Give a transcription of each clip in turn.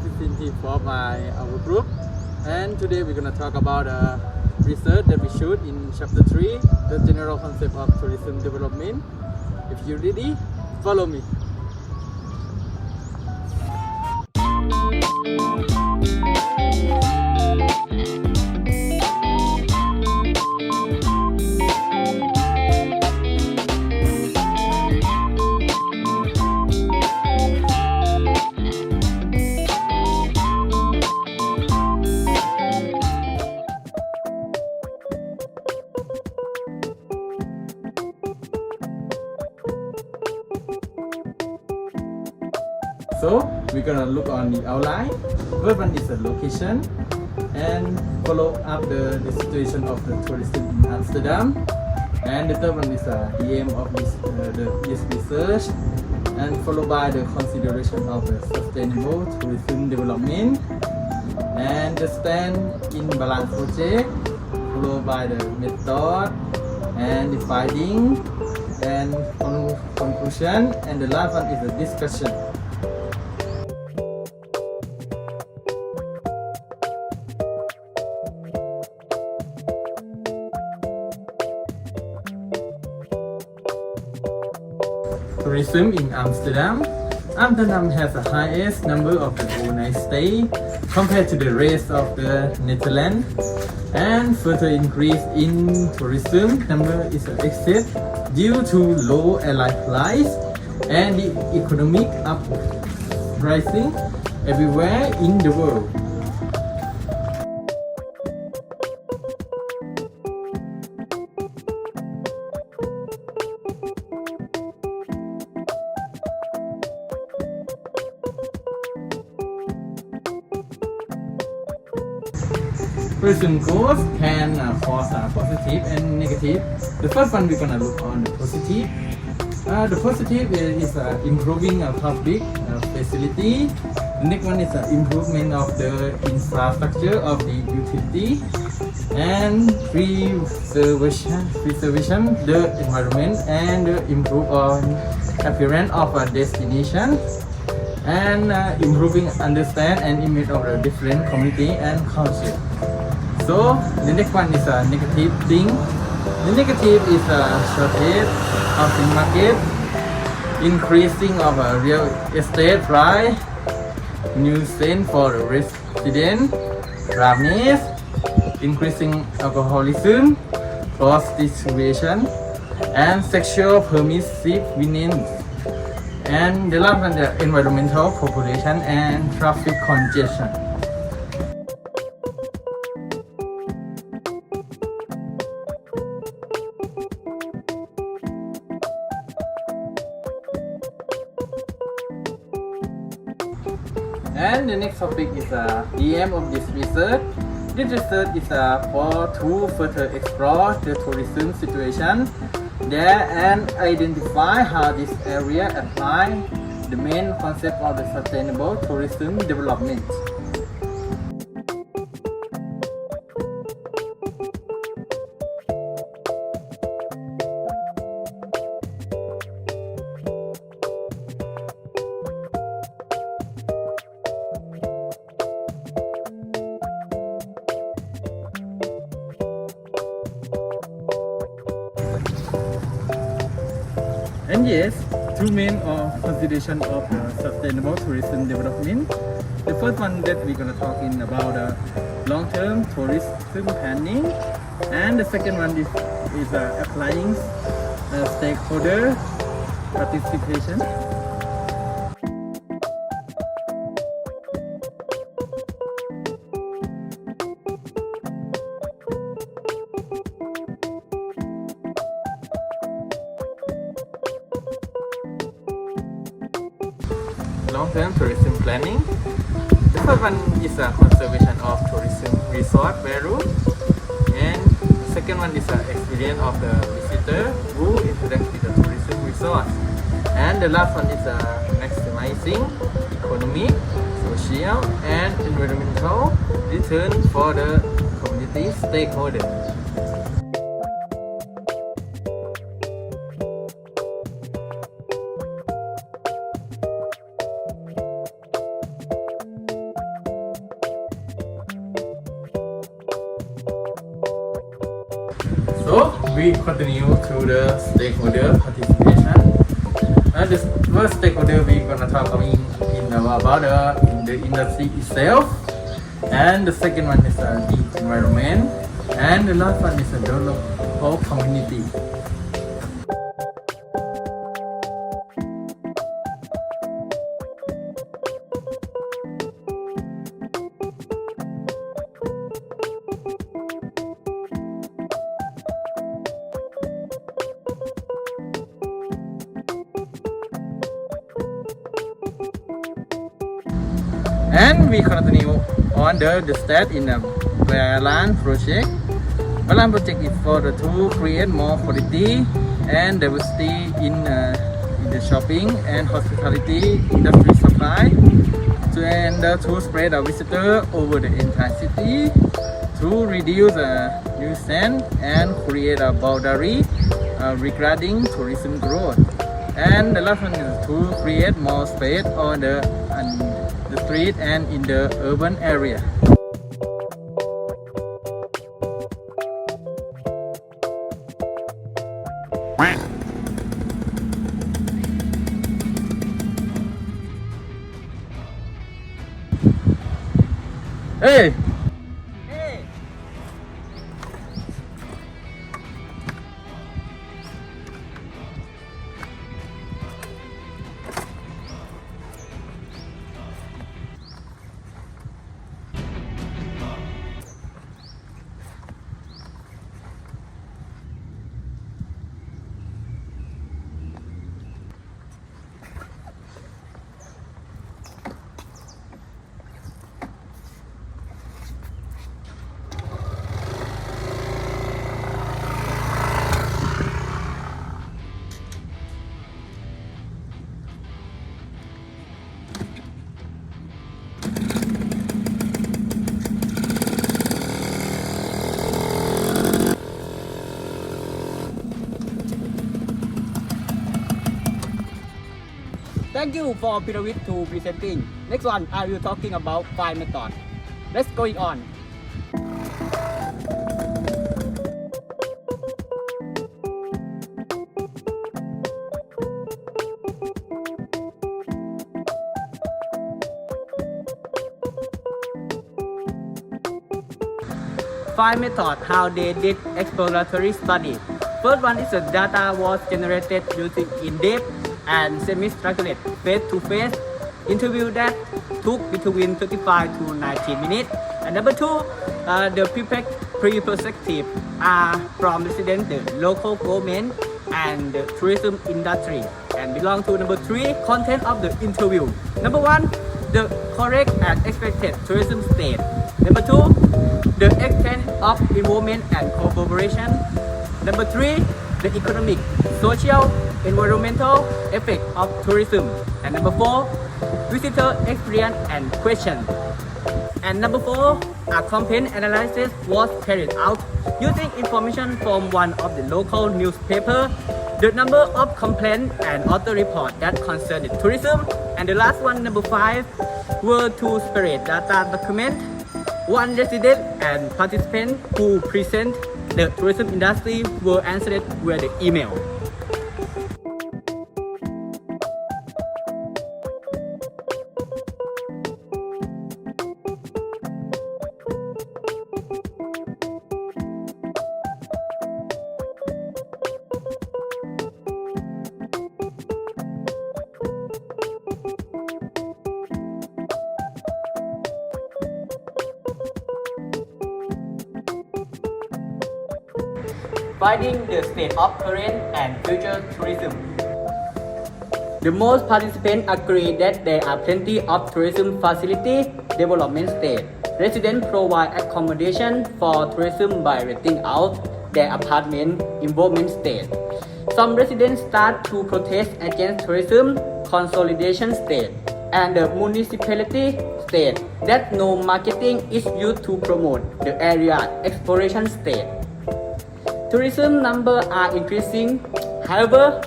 representative for our group, and today we're going to talk about research that we shoot in chapter 3, the general concept of tourism development. If you're ready, follow me. So we're gonna look on the outline. First one is the location, and follow up the situation of the tourism in Amsterdam. And the third one is the aim of this research, and followed by the consideration of the sustainable tourism development, and the stand in Balans project, followed by the method and the finding and conclusion, and the last one is the discussion. Tourism in Amsterdam. Amsterdam has the highest number of the overnight stay compared to the rest of the Netherlands, and further increase in tourism number is expected due to low airline price and the economic uprising everywhere in the world. Tourism goals can cause positive and negative. The first one we're gonna look on the positive. The positive is improving public facility. The next one is improvement of the infrastructure of the utility, and preservation the environment, and improve on appearance of a destination, and improving understand and image of the different community and culture. So the next one is a negative thing. The negative is a shortage of the market, increasing of a real estate price, nuisance for the resident, roughness, increasing alcoholism, prostitution, and sexual permissive violence. And the last one, the environmental population and traffic congestion. And the next topic is the aim of this research. This research is to further explore the tourism situation there and identify how this area apply the main concept of the sustainable tourism development. And yes, two main consideration of sustainable tourism development. The first one that we're gonna talk in about long-term tourism planning, and the second one is applying stakeholder participation. Long-term tourism planning. The first one is conservation of tourism resort value, and the second one is experience of the visitor who interact with the tourism resort, and the last one is maximizing economic, social, and environmental return for the community stakeholders. we continue to the stakeholder participation. This first stakeholder we're gonna talk about the industry itself, and the second one is the environment, and the last one is the local community. And we continue on the Stad in the Balans project. Balans project is to create more quality and diversity in the shopping and hospitality industry supply, to spread the visitor over the entire city, to reduce nuisance and create a boundary regarding tourism growth. And the last one is to create more space on the street and in the urban area. Hey! Hey! Thank you for Peerawit to presenting. Next one, I will talking about 5 methods. Let's going on. Five methods how they did exploratory study. First one is the data was generated using in-depth and semi-structured face-to-face interview that took between 35 to 90 minutes. And number two, the pre-perspective are from residents, the local government, and the tourism industry. And belong to number three, content of the interview. Number one, the correct and expected tourism state. Number two, the extent of involvement and cooperation. Number three, the economic, social, environmental effect of tourism. And number four, visitor experience and question. And number four, a complaint analysis was carried out using information from one of the local newspaper, the number of complaints and auto report that concerned tourism. And the last one, number five, were to separate data document. One resident and participant who present the tourism industry were answered via the email. Finding the state of current and future tourism. The most participants agree that there are plenty of tourism facility development state. Residents provide accommodation for tourism by renting out their apartment involvement state. Some residents start to protest against tourism consolidation state, and the municipality state that no marketing is used to promote the area exploration state. Tourism numbers are increasing. However,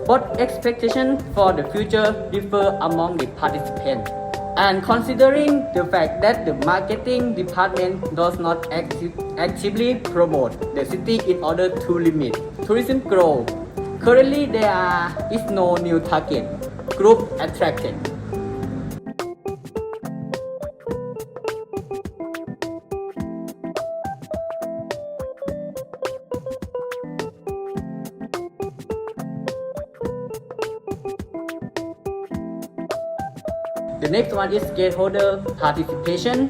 both expectations for the future differ among the participants. And considering the fact that the marketing department does not actively promote the city in order to limit tourism growth, currently there is no new target group attracted. The next one is stakeholder participation.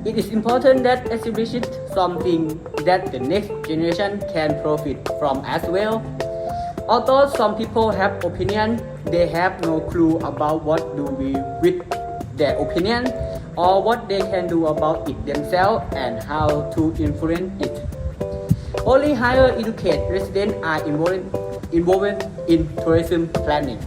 It is important that establish something that the next generation can profit from as well. Although some people have opinion, they have no clue about what do we with their opinion or what they can do about it themselves and how to influence it. Only higher educated residents are involved in tourism planning.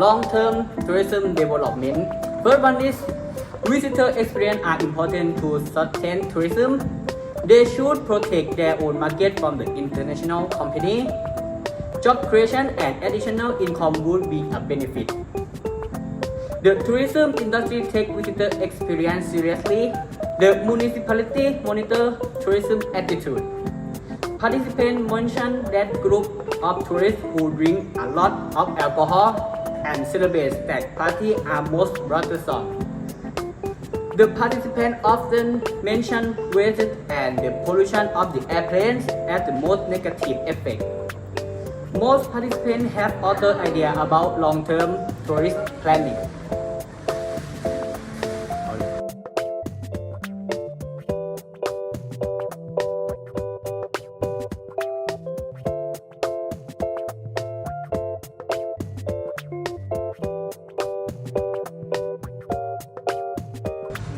Long-term tourism development. First one is visitor experience are important to sustain tourism. They should protect their own market from the international company. Job creation and additional income would be a benefit. The tourism industry take visitor experience seriously. The municipality monitor tourism attitude. Participants mentioned that group of tourists who drink a lot of alcohol and celebrate stag party are most bothersome. The participants often mention waste and the pollution of the airplanes as the most negative effect. Most participants have other idea about long-term tourist planning.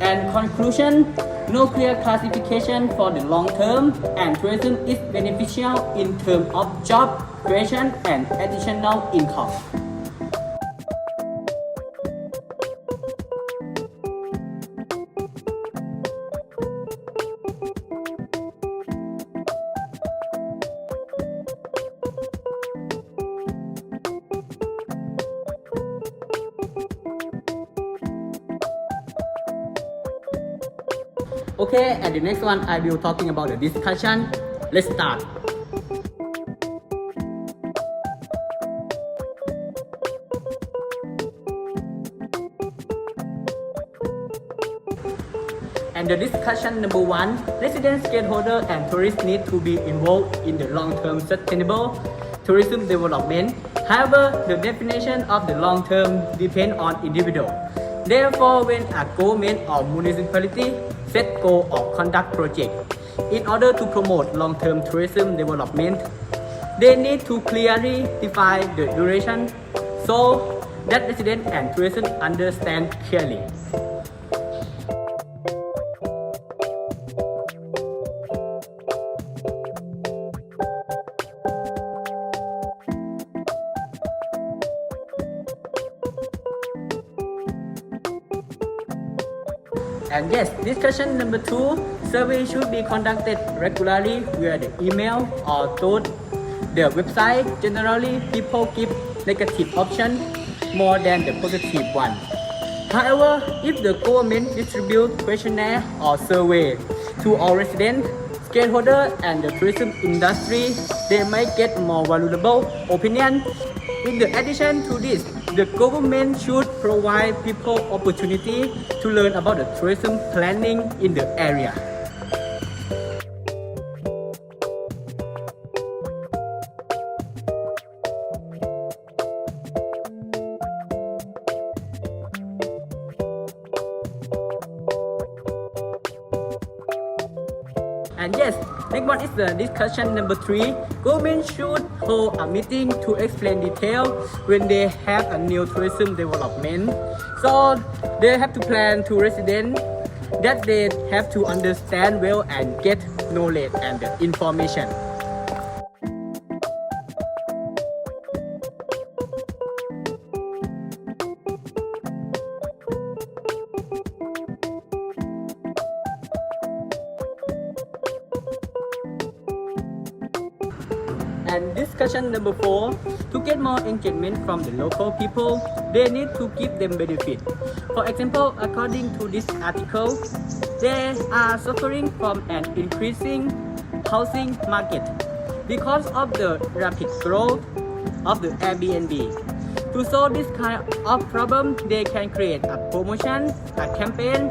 And conclusion, no clear classification for the long term, and tourism is beneficial in terms of job creation and additional income. Okay, and the next one I will talking about the discussion. Let's start. And the discussion number one, residents, stakeholders, and tourists need to be involved in the long-term sustainable tourism development. However, the definition of the long-term depends on individual. Therefore, when a government or municipality set goal of conduct project in order to promote long-term tourism development, they need to clearly define the duration so that residents and tourists understand clearly. And yes, discussion number two, survey should be conducted regularly via the email or through the website. Generally, people give negative option more than the positive one. However, if the government distribute questionnaire or survey to all residents, stakeholders, and the tourism industry, they might get more valuable opinion. In addition to this, the government should provide people opportunity to learn about the tourism planning in the area. And yes, next one is the discussion number three. Government should hold a meeting to explain detail when they have a new tourism development. So they have to plan to residents that they have to understand well and get knowledge and the information. And discussion number 4, to get more engagement from the local people, they need to give them benefit. For example, according to this article, they are suffering from an increasing housing market because of the rapid growth of the Airbnb. To solve this kind of problem, they can create a promotion, a campaign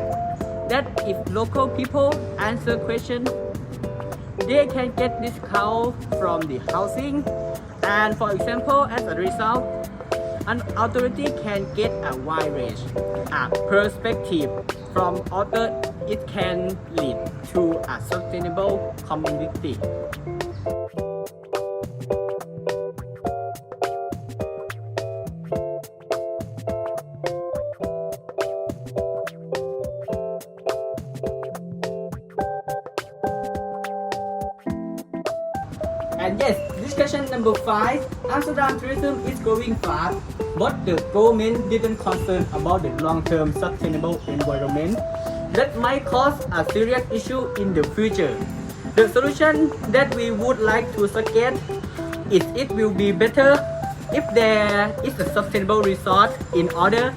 that if local people answer questions, they can get discount from the housing. And for example, as a result, an authority can get a wide range, a perspective from author. It can lead to a sustainable community. And yes, discussion number 5, Amsterdam tourism is growing fast, but the government didn't concern about the long-term sustainable environment that might cause a serious issue in the future. The solution that we would like to suggest is it will be better if there is a sustainable resort in order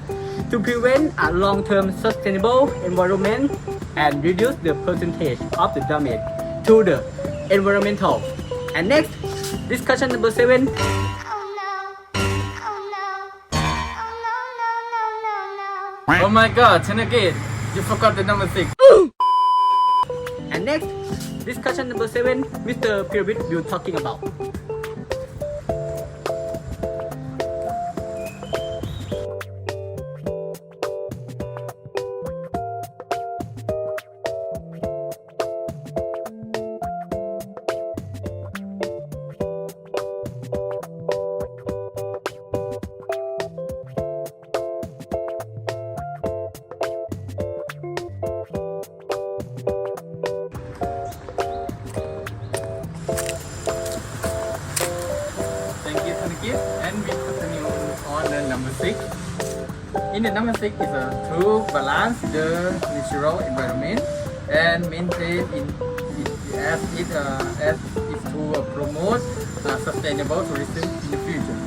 to prevent a long-term sustainable environment and reduce the percentage of the damage to the environmental. And next, discussion number 7. Oh my god, Thanakrit, you forgot the number 6. And next, discussion number 7, Mr. Peerawit will talking about. And we continue on the number 6. In the number 6 is to balance the natural environment and maintain as it to promote sustainable tourism in the future.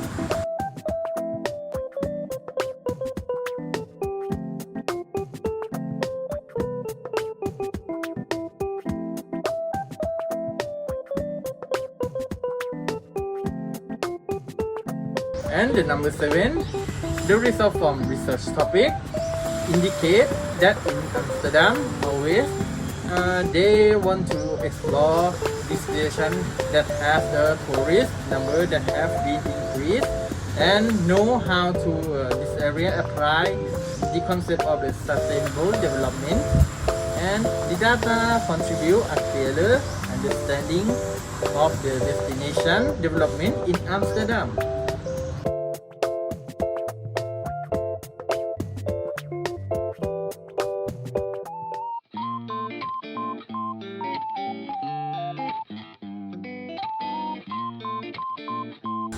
And the number 7, the result from research topic indicate that in Amsterdam always they want to explore destination that have the tourist number that have been increased and know how to this area apply the concept of the sustainable development, and the data contribute a clearer understanding of the destination development in Amsterdam.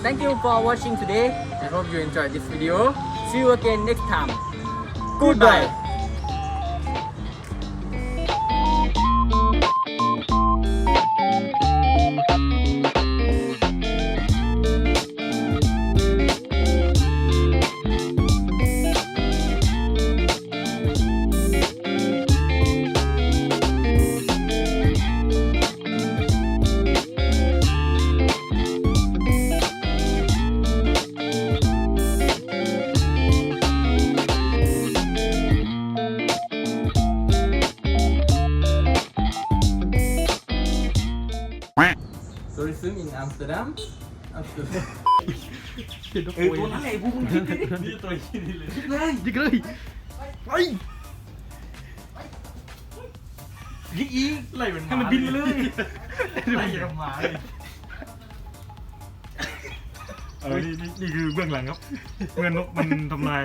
Thank you for watching today. I hope you enjoyed this video. See you again next time. Goodbye. Tourism in Amsterdam. Amsterdam. ตัวนั้นแหละพวกมึงคิดดินี่ตัวคิดดิเลยยิงเลยยิงเลยไปยิงอีกไล่มันให้มันบินไปเลยไล่อย่างหมาเลยนี่คือเบื้องหลังครับเมื่อนกมันทำลาย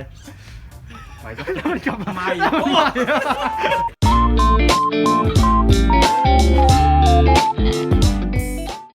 ไปก็มันกลับมาอีก